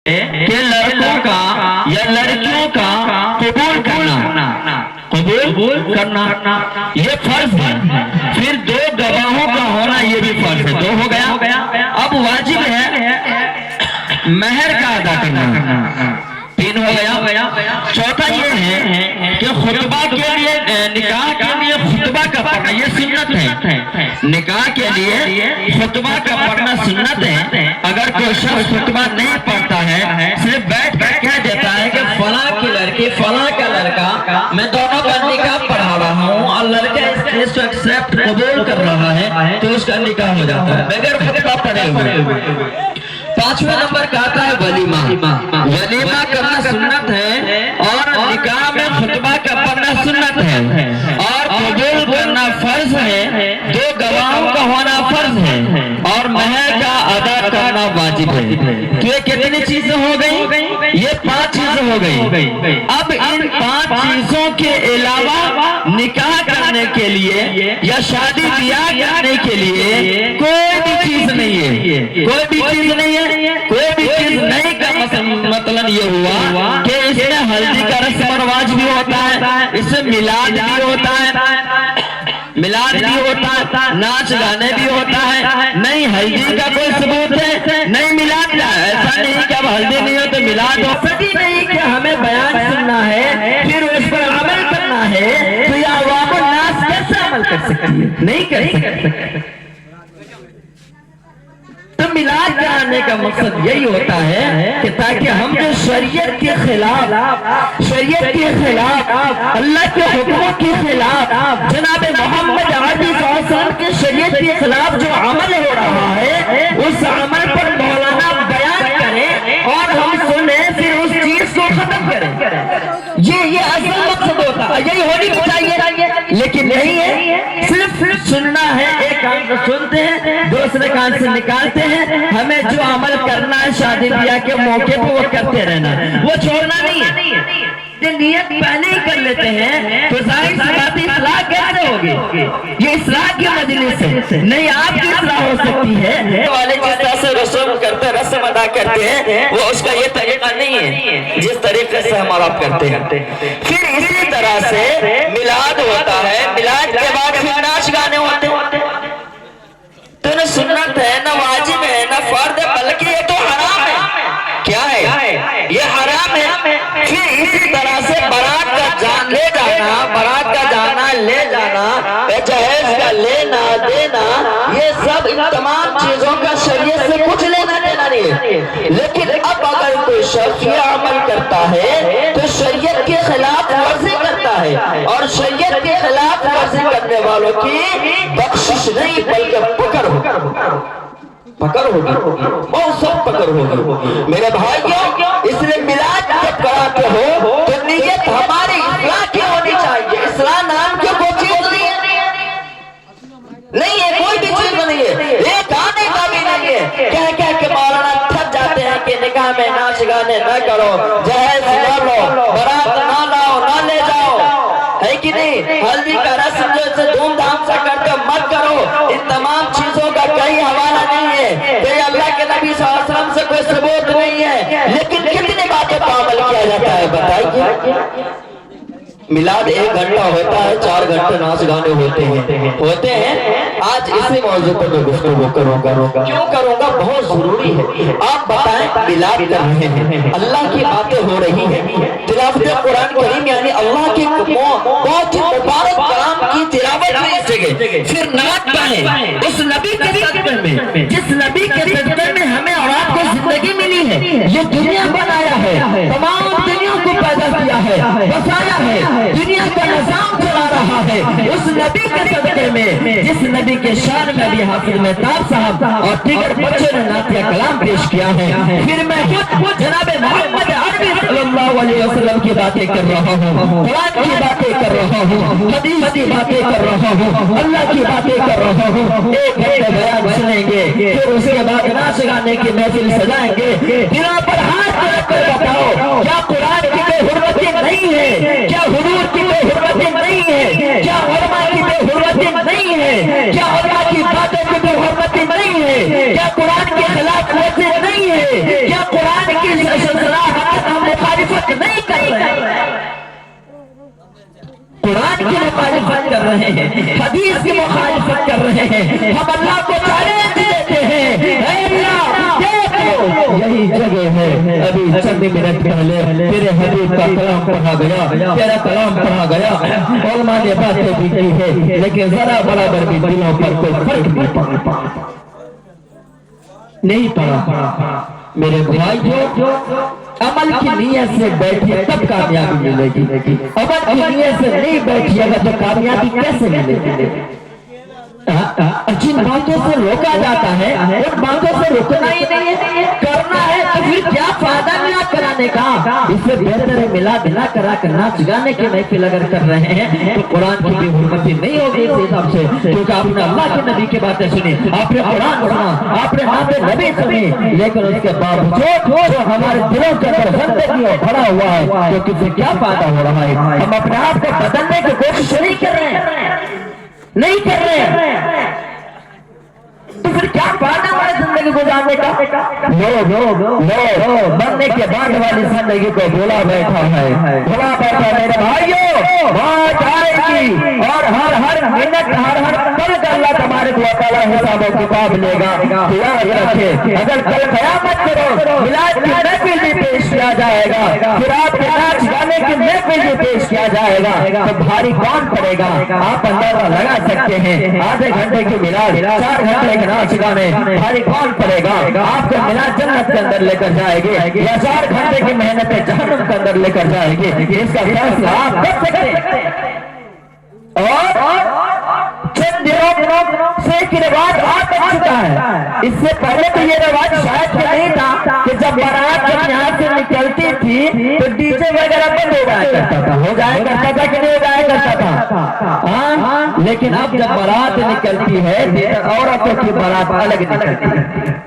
کہ لڑکوں کا یا لڑکیوں کا قبول کرنا یہ فرض ہے. پھر دو گواہوں کا ہونا یہ بھی فرض ہے. دو ہو گیا. اب واجب ہے مہر کا ادا کرنا. تین ہو گیا. چوتھا یہ ہے کہ خطبہ کے لیے نکاح کے لیے خطبہ کا پڑھنا یہ سنت ہے. نکاح کے لیے خطبہ کا پڑھنا سنت ہے. اگر کوئی شخص خطبہ نہیں پڑھتا ہے صرف بیٹھ کر کہہ دیتا ہے کہ فلاں کی لڑکی فلاں کا لڑکا میں دونوں کا نکاح پڑھا رہا ہوں اور لڑکا اس کو ایکسپٹ قبول کر رہا ہے تو اس کا نکاح ہو جاتا ہے بغیر خطبہ پڑھے ہوئے. پانچواں نمبر کا آتا ہے ولیمہ. ولیمہ کرنا سنت ہے اور نکاح میں خطبہ کا پڑھنا سنت ہے اور قبول کرنا فرض ہے. دو گواہوں کا ہونا فرض ہے اور مہر کا ادا کرنا واجب ہے. تو یہ کتنی چیزیں ہو گئی؟ یہ 5 چیزیں ہو گئی. اب ان 5 چیزوں کے علاوہ نکاح کرنے کے لیے یا شادی بیاہ کرنے کے لیے کوئی بھی چیز نہیں ہے. کوئی بھی چیز نہیں ہے. کوئی بھی چیز نہیں کا مطلب یہ ہوا کہ اس میں ہلدی کا رسم و رواج بھی ہوتا ہے, اس میں میلاد بھی ہوتا ہے, ناچ گانے بھی ہوتا ہے. نہیں ہلدی کا کوئی ثبوت ہے, نہیں میلاد کا. ایسا نہیں کہ اب ہلدی نہیں ہو تو میلاد ہو. سکی نہیں کہ ہمیں بیان سننا ہے پھر اس پر عمل کرنا ہے تو یہ عوام الناس کیسے عمل کر سکتی ہے؟ نہیں کر سکتے. تو میلاد کرانے کا مقصد یہی ہوتا ہے کہ تاکہ ہم جو شریعت کے خلاف اللہ کے حکموں کے خلاف جناب محمد عربی صلی اللہ علیہ وسلم کے شریعت کے خلاف جو عمل ہو رہا ہے اس عمل پر مولانا بیان کرے اور ہم سنیں پھر اس چیز کو ختم کریں. یہ اصل مقصد ہوتا ہے, یہی ہونی چاہیے. لیکن نہیں ہے, صرف سننا ہے. ایک کان سے سنتے ہیں دوسرے کان سے نکالتے ہیں. ہمیں جو عمل کرنا ہے شادی بیاہ کے موقع پہ وہ کرتے رہنا, وہ چھوڑنا نہیں ہے. نیت پہلے ہی کر لیتے ہیں تو ظاہر سی بات ہے اصلاح کیسے ہوگی؟ یہ اصلاح کی مجلس ہے, نہیں آپ کی اصلاح ہو سکتی ہے. والے جس طرح سے رسم ادا کرتے ہیں وہ اس کا یہ طریقہ نہیں ہے جس طریقے سے ہم آپ کرتے ہیں. پھر اسی طرح سے میلاد ہوتا ہے, میلاد کے بعد پھر ناچ گانے ہوتے ہیں. تو نہ سنت ہے, نہ واجب ہے, نہ فرض ہے, بلکہ یہ تو حرام ہے. کیا ہے یہ؟ حرام ہے. پھر اسی طرح سے بارات کا جانا لے جانا جہیز کا لینا دینا یہ سب ان تمام چیزوں کا شریعت سے کچھ لینا دینا نہیں ہے. لیکن اب اگر کوئی شخص یہ عمل کرتا ہے تو شریعت کے خلاف ورزی کرتا ہے اور شریعت کے خلاف ورزی کرنے والوں کی بخشش نہیں بلکہ پکڑ ہوگی, بہت سخت پکڑ ہوگی. میرے بھائیوں اس لیے میلاد جب کراتے ہو تو نیت ہماری اصلاح کی ہونی چاہیے. اصلاح نام کی کوئی چیز نہیں ہے, کوئی بھی چیز نہیں ہے. ایک آنے کا بھی نہیں ہے. کہہ کے مولانا تھک جاتے ہیں کہ نکاح میں ناچ گانے نہ کرو, جہیز نہ لو, بارات نہ لاؤ, نہ لے جاؤ, ہے کہ نہیں. ہلدی کا رسم جو دھوم دھام سے کرتے مت کرو. ان تمام چیزوں کا کہیں حوالہ نہیں ہے, کہ اللہ کے نبی صلی اللہ علیہ وسلم سے کوئی ثبوت نہیں ہے. لیکن کتنی باتوں پر عمل کیا جاتا ہے بتائیے. میلاد 1 گھنٹہ ہوتا ہے, 4 گھنٹے ناچ گانے ہوتے ہیں. آج اسی موضوع پر میں گفتگو کروں گا. کیوں کروں گا؟ بہت ضروری ہے. آپ بتائیں میلاد کر رہے ہیں, اللہ کی باتیں ہو رہی ہیں, تلاوت قرآن کریم یعنی اللہ کی بہت مبارک کلام کی تلاوت ہے اس جگہ. پھر نعت پڑھیں اس نبی کے صدقے میں, جس نبی کے صدقے میں ہمیں اور آپ کو زندگی ملی ہے. یہ دنیا بنایا ہے, تمام دنیا کو پیدا کیا ہے, بسایا ہے, دنیا کا نظام چلا رہا ہے. اس نبی کے صدقے میں جس نبی کے شان میں بھی حافظ مہتاب صاحب اور دیگر بچوں نے نعتیہ کلام پیش کیا ہے. پھر میں خود جناب محمد عربی صلی اللہ علیہ وسلم کی باتیں کر رہا ہوں, قرآن کی باتیں کر رہا ہوں, حدیث کی باتیں کر رہا ہوں, اللہ کی باتیں کر رہا ہوں. 1 گھنٹے بیان سنیں گے, پھر اس کے بعد ناچ گانے کی محفل سجائیں گے. دلوں پر ہاتھ رکھ کر بتاؤ, کیا قرآن کی کوئی حرمتیں نہیں ہے؟ کیا حضور کی کوئی حرمتیں نہیں ہے؟ کیا علماء کی کوئی حرمتیں نہیں ہے؟ کیا علماء کی باتوں کی کوئی حرمتیں نہیں ہے؟ کیا قرآن کے خلاف ورزی نہیں ہے؟ کیا قرآن کی لیکن ہم مخالفت نہیں کر رہے ہیں، قرآن کی مخالفت کر رہے ہیں، حدیث کی مخالفت کر رہے ہیں، ہم اللہ کو چیلنج دیتے ہیں، اے اللہ دیکھ لو یہی جگہ ہے، ابھی چند منٹ پہلے تیرے حبیب کا کلام پڑھا گیا، تیرا کلام پڑھا گیا، علماء نے باتیں بھی کی ہے، لیکن ذرا برابر بھی دلوں پر کوئی فرق نہیں پڑا۔ میرے بھائیو، عمل کی نیت سے بیٹھیے تب کامیابی ملے گی، عمل کی نیت سے نہیں بیٹھیے گا تو کامیابی کیسے ملے گی؟ جن باتوں سے روکا جاتا ہے ان باتوں سے روکنا ہی نہیں ہے، کرنا ہے تو پھر کیا فائدہ ملا کرانے کا؟ اس سے بہتر ہے ملا دلا کرا کر ناچ گانے کی محفل اگر کر رہے ہیں تو قرآن کی بھی حرمتی نہیں ہوگی اس حساب سے، کیونکہ آپ نے اللہ کے نبی کی باتیں سنی، آپ نے قرآن سنا، آپ نے نام نبی سنی، لیکن اس کے باوجود جو ہمارے دلوں کے اندر زندگی بھرا ہوا ہے تو کسی کیا فائدہ ہو رہا ہے؟ ہم اپنے آپ کو بدلنے کی کوشش نہیں کر رہے ہیں، نہیں کر رہے ہیں، تو پھر کیا فائدہ ہماری زندگی گزارنے کا؟ لوگ مرنے کے بعد والی زندگی کو بھولا بیٹھا ہے، بھولا بیٹھا میرے بھائیو، موت آئے گی اور ہر منٹ ہر پل کا اللہ تبارک و تعالیٰ حساب و کتاب لے گا۔ یاد رکھے اگر کل قیامت کرو میلاد کی محفل بھی پیش کیا جائے گا، پھر آپ کے ناچ گانے کی محفل بھی پیش کیا جائے گا تو بھاری کون پڑے گا؟ آپ اندازہ لگا سکتے ہیں، آدھے گھنٹے کی میلاد، 4 گھنٹے کے ناچ گانے، بھاری کون پڑے گا؟ آپ کو میلاد جنت کے اندر لے کر جائے گی یا 4 گھنٹے کی محنت جہنم کے اندر لے کر جائے گی؟ اس کا فیصلہ آپ کر سکتے ہیں۔ اور چند دنوں سے ایک رواج آ چکا ہے، اس سے پہلے تو یہ رواج شاید کہ نہیں تھا کہ جب بارات جب یہاں سے نکلتی تھی تو ڈی جے وغیرہ بند ہو جایا کرتا تھا، ہو جایا کرتا تھا کہ نہیں ہو جایا کرتا تھا؟ لیکن اب جب بارات نکلتی ہے عورتوں کی بارات الگ نکلتی ہے،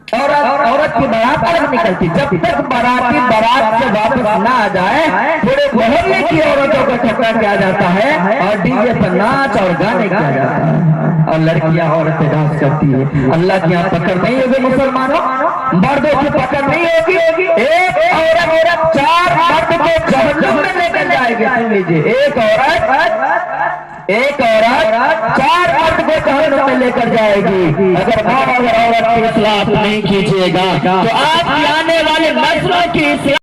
عورت کی بارات الگ نکلتی، جب تک باراتی بارات سے واپس نہ آ جائے پورے محلے کی عورتوں کو اکٹھا کیا جاتا ہے اور ڈی جے پر ناچ اور گانے کیا جاتا ہے اور لڑکیاں عورتیں ڈانس کرتی ہیں۔ اللہ کی یہاں پکڑ نہیں ہوگی مسلمانوں، مردوں کی پکڑ نہیں ہوگی، ایک عورت 4 مرد کو جہنم میں لے کر جائے گی۔ سن لیجیے، ایک عورت 4 مرد کو جہنم میں لے کر جائے گی۔ اگر عورت کی اصلاح نہیں کیجیے گا تو آپ کی آنے والے نسلوں کی اصلاح